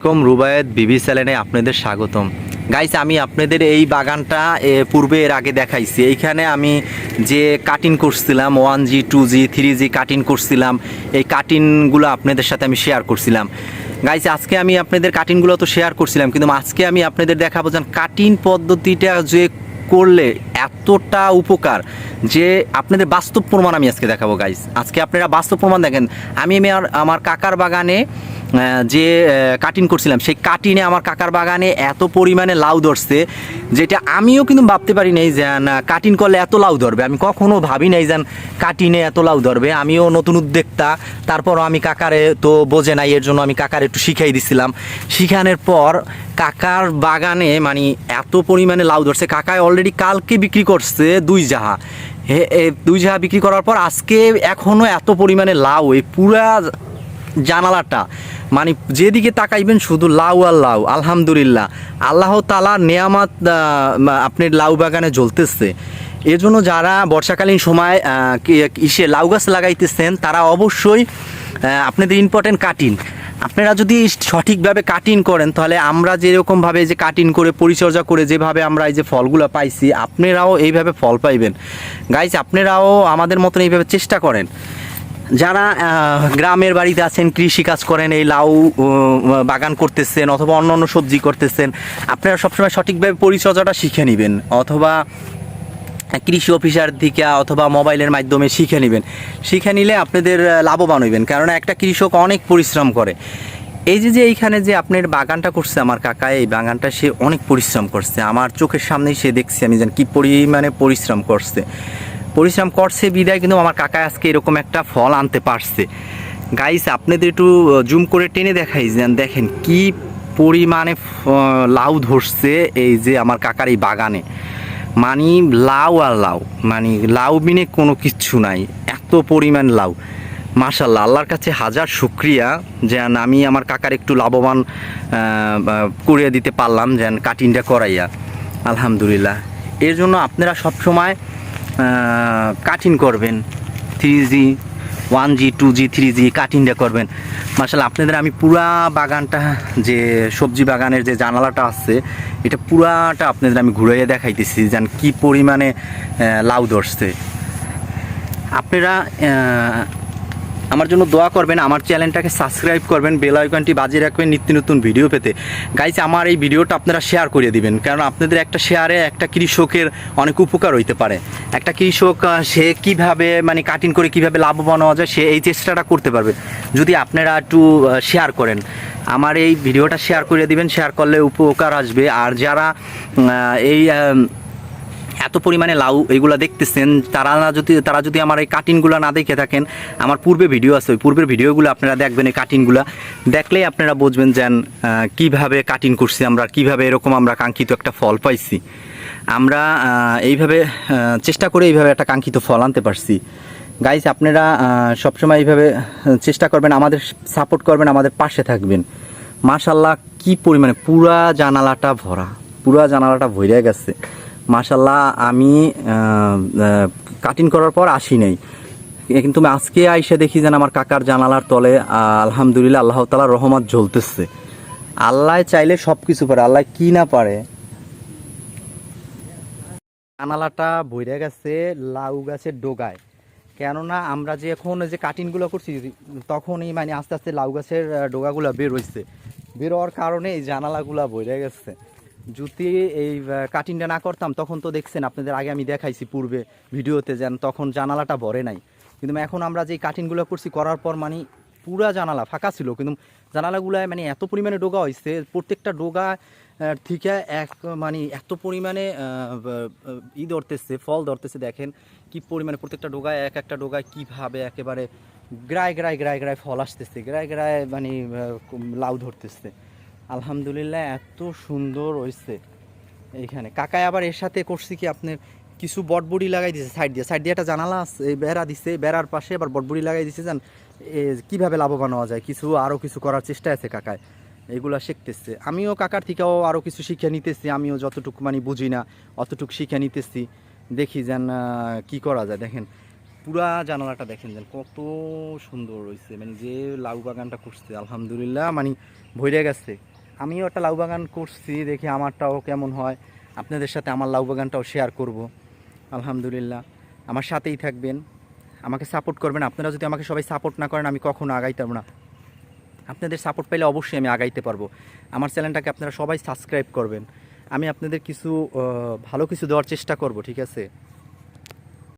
রুবায়েত বিবি চ্যানেলে আপনাদের স্বাগতম। গাইস, আমি আপনাদের এই বাগানটা পূর্বে এর আগে দেখাইছি। এইখানে আমি যে কাটিং করছিলাম 1G 2G 3G কাটিং করছিলাম, এই কাটিংগুলো আপনাদের সাথে আমি শেয়ার করছিলাম। গাইস, আজকে আমি আপনাদের কাটিংগুলো তো শেয়ার করছিলাম, কিন্তু আজকে আমি আপনাদের দেখাবো যে কাটিং পদ্ধতিটা যে করলে এতটা উপকার, যে আপনাদের বাস্তব প্রমাণ আমি আজকে দেখাবো। গাইস, আজকে আপনারা বাস্তব প্রমাণ দেখেন। আমি আমার কাকার বাগানে যে কাটিং করছিলাম, সেই কাটিনে আমার কাকার বাগানে এত পরিমাণে লাউ ধরছে, যেটা আমিও কিন্তু ভাবতে পারি নাই যে কাটিং করলে এত লাউ ধরবে। আমি কখনো ভাবি নাই যে কাটিনে এত লাউ ধরবে। আমিও নতুন উদ্যোক্তা, তারপরও আমি কাকারে তো বোঝে নাই, এর জন্য আমি কাকার একটু শিখাই দিছিলাম। শিখানোর পর কাকার বাগানে মানে এত পরিমাণে লাউ ধরছে। কাকায় অলরেডি কালকে বিক্রি করছে 2 জাহা। 2 জাহা বিক্রি করার পর আজকে এখনও এত পরিমাণে লাউ, এই পুরা জানালাটা মানে যেদিকে তাকাইবেন শুধু লাউ আর লাউ। আলহামদুলিল্লাহ, আল্লাহ তাআলার নেয়ামত আপনার লাউ বাগানে জ্বলতেছে। এর জন্য যারা বর্ষাকালীন সময় লাউ গাছ লাগাইতেছেন, তারা অবশ্যই আপনাদের ইম্পর্টেন্ট কাটিং, আপনারা যদি সঠিকভাবে কাটিং করেন, তাহলে আমরা যেরকমভাবে যে কাটিং করে পরিচর্যা করে যেভাবে আমরা এই যে ফলগুলো পাইছি, আপনারাও এইভাবে ফল পাইবেন। গাইস, আপনারাও আমাদের মতন এইভাবে চেষ্টা করেন। যারা গ্রামের বাড়িতে আছেন, কৃষি কাজ করেন, এই লাউ বাগান করতেছেন অথবা অন্য অন্য সবজি করতেছেন, আপনারা সবসময় সঠিকভাবে পরিচর্যাটা শিখে নেবেন, অথবা কৃষি অফিসার থেকে অথবা মোবাইলের মাধ্যমে শিখে নেবেন। শিখে নিলে আপনাদের লাভবান হইবেন, কারণ একটা কৃষক অনেক পরিশ্রম করে। এই যে এইখানে যে আপনার বাগানটা করছে আমার কাকা, এই বাগানটা সে অনেক পরিশ্রম করছে। আমার চোখের সামনেই সে দেখছি আমি যেন কী পরিমাণে পরিশ্রম করছে বিদায় কিন্তু আমার কাকা আজকে এরকম একটা ফল আনতে পারছে। গাইস, আপনাদের একটু জুম করে টেনে দেখাই যেন দেখেন কি পরিমাণে লাউ ধরছে এই যে আমার কাকার এই বাগানে। মানে লাউ আর লাউ, মানে লাউ বিনে কোনো কিচ্ছু নাই, এত পরিমাণ লাউ। মাশাআল্লাহ, আল্লাহর কাছে হাজার শুকরিয়া যেন আমি আমার কাকার একটু লাভবান করিয়ে দিতে পারলাম, যেন কাটিংটা করাইয়া। আলহামদুলিল্লাহ। এর জন্য আপনারা সবসময় কাটিং করবেন, 3G 1G 2G 3G কাটিংটা করবেন। মাশাআল্লাহ, আপনাদের আমি পুরা বাগানটা, যে সবজি বাগানের যে জানালাটা আছে, এটা পুরাটা আপনাদের আমি ঘুরাইয়া দেখাইতেছি যেন কি পরিমাণে লাউ ধরছে। আপনারা আমার জন্য দোয়া করবেন, আমার চ্যানেলটাকে সাবস্ক্রাইব করবেন, বেল আইকনটি বাজিয়ে রাখবেন নিত্য নতুন ভিডিও পেতে। গাইস, আমার এই ভিডিওটা আপনারা শেয়ার করে দিবেন, কারণ আপনাদের একটা শেয়ারে একটা কৃষকের অনেক উপকার হইতে পারে। একটা কৃষক সে কিভাবে মানে কাটিং করে কিভাবে লাভবান হওয়া যায়, সে এই চেষ্টাটা করতে পারবে যদি আপনারা একটু শেয়ার করেন। আমার এই ভিডিওটা শেয়ার করে দিবেন, শেয়ার করলে উপকার আসবে। আর যারা এই এত পরিমাণে লাউ এইগুলো দেখতেছেন, তারা যদি আমার এই কাটিংগুলো না দেখে থাকেন, আমার পূর্বে ভিডিও আছে, ওই পূর্বের ভিডিওগুলো আপনারা দেখবেন। এই কাটিংগুলো দেখলেই আপনারা বুঝবেন যেন কিভাবে কাটিং করছি আমরা, কিভাবে এরকম আমরা কাঙ্ক্ষিত একটা ফল পাইছি। আমরা এইভাবে চেষ্টা করে এইভাবে একটা কাঙ্ক্ষিত ফল আনতে পারছি। গাইস, আপনারা সবসময় এইভাবে চেষ্টা করবেন, আমাদের সাপোর্ট করবেন, আমাদের পাশে থাকবেন। মাশাআল্লাহ, কি পরিমাণে পুরা জানালাটা ভরে গেছে। মাশাআল্লাহ, আমি কাটিং করার পর আসি নাই, কিন্তু আজকে আইসা দেখি যেন আমার কাকার জানালার তলে আলহামদুলিল্লাহ আল্লাহ তাআলার রহমত জ্বলতেছে। আল্লাহ চাইলে সব কিছু পারে, আল্লাহ কি না পারে। জানালাটা ভরে গেছে লাউ গাছের ডোগায়, কেননা আমরা যে এখন যে কাটিংগুলো করছি, তখনই মানে আস্তে আস্তে লাউ গাছের ডোগাগুলো বের হয়েছে। বের হওয়ার কারণে এই জানালাগুলা ভরে গেছে। যদি এই কাটিংটা না করতাম, তখন তো দেখছেন আপনাদের আগে আমি দেখাইছি পূর্বে ভিডিওতে, যেন তখন জানালাটা ভরে নাই। কিন্তু এখন আমরা যে কাটিংগুলো করছি, করার পর মানে পুরা জানালা ফাঁকা ছিল, কিন্তু জানালাগুলায় মানে এত পরিমাণে ডোগা হয়েছে, প্রত্যেকটা ডোগা থেকে মানে এত পরিমাণে ধরতেছে, ফল ধরতেছে। দেখেন কি পরিমাণে প্রত্যেকটা ডোগায়, এক একটা ডোগায় কীভাবে একেবারে গ্রায় ফল আসতেছে, গ্রায় মানে লাউ ধরতেছে। আলহামদুলিল্লাহ, এত সুন্দর হয়েছে। এইখানে কাকায় আবার এর সাথে করছি কি, আপনার কিছু বটবুড়ি লাগাই দিছে সাইড দিয়ে একটা জানালা আছে, এই বেড়া দিছে, বেড়ার পাশে আবার বটবুড়ি লাগাই দিছে। যান কীভাবে লাভবান হওয়া যায়, আরও কিছু করার চেষ্টা আছে কাকায়, এইগুলো শিখতেছে। আমিও কাকার থেকেও আরও কিছু শিখে নিতেছি, আমিও যতটুকু মানে বুঝি না অতটুকু শিখে নিতেছি। দেখি যেন কি করা যায়। দেখেন পুরা জানালাটা দেখেন যেন কত সুন্দর হয়েছে, মানে যে লাউ বাগানটা করছে আলহামদুলিল্লাহ মানে ভরে গেছে। আমিও একটা লাউ বাগান করছি, দেখি আমারটাও কেমন হয়। আপনাদের সাথে আমার লাউ বাগানটাও শেয়ার করব। আলহামদুলিল্লাহ, আমার সাথেই থাকবেন, আমাকে সাপোর্ট করবেন। আপনারা যদি আমাকে সবাই সাপোর্ট না করেন আমি কখনো আগাইতে পারবো না। আপনাদের সাপোর্ট পেলে অবশ্যই আমি আগাইতে পারবো। আমার চ্যানেলটাকে আপনারা সবাই সাবস্ক্রাইব করবেন। আমি আপনাদের কিছু ভালো কিছু দেওয়ার চেষ্টা করব, ঠিক আছে।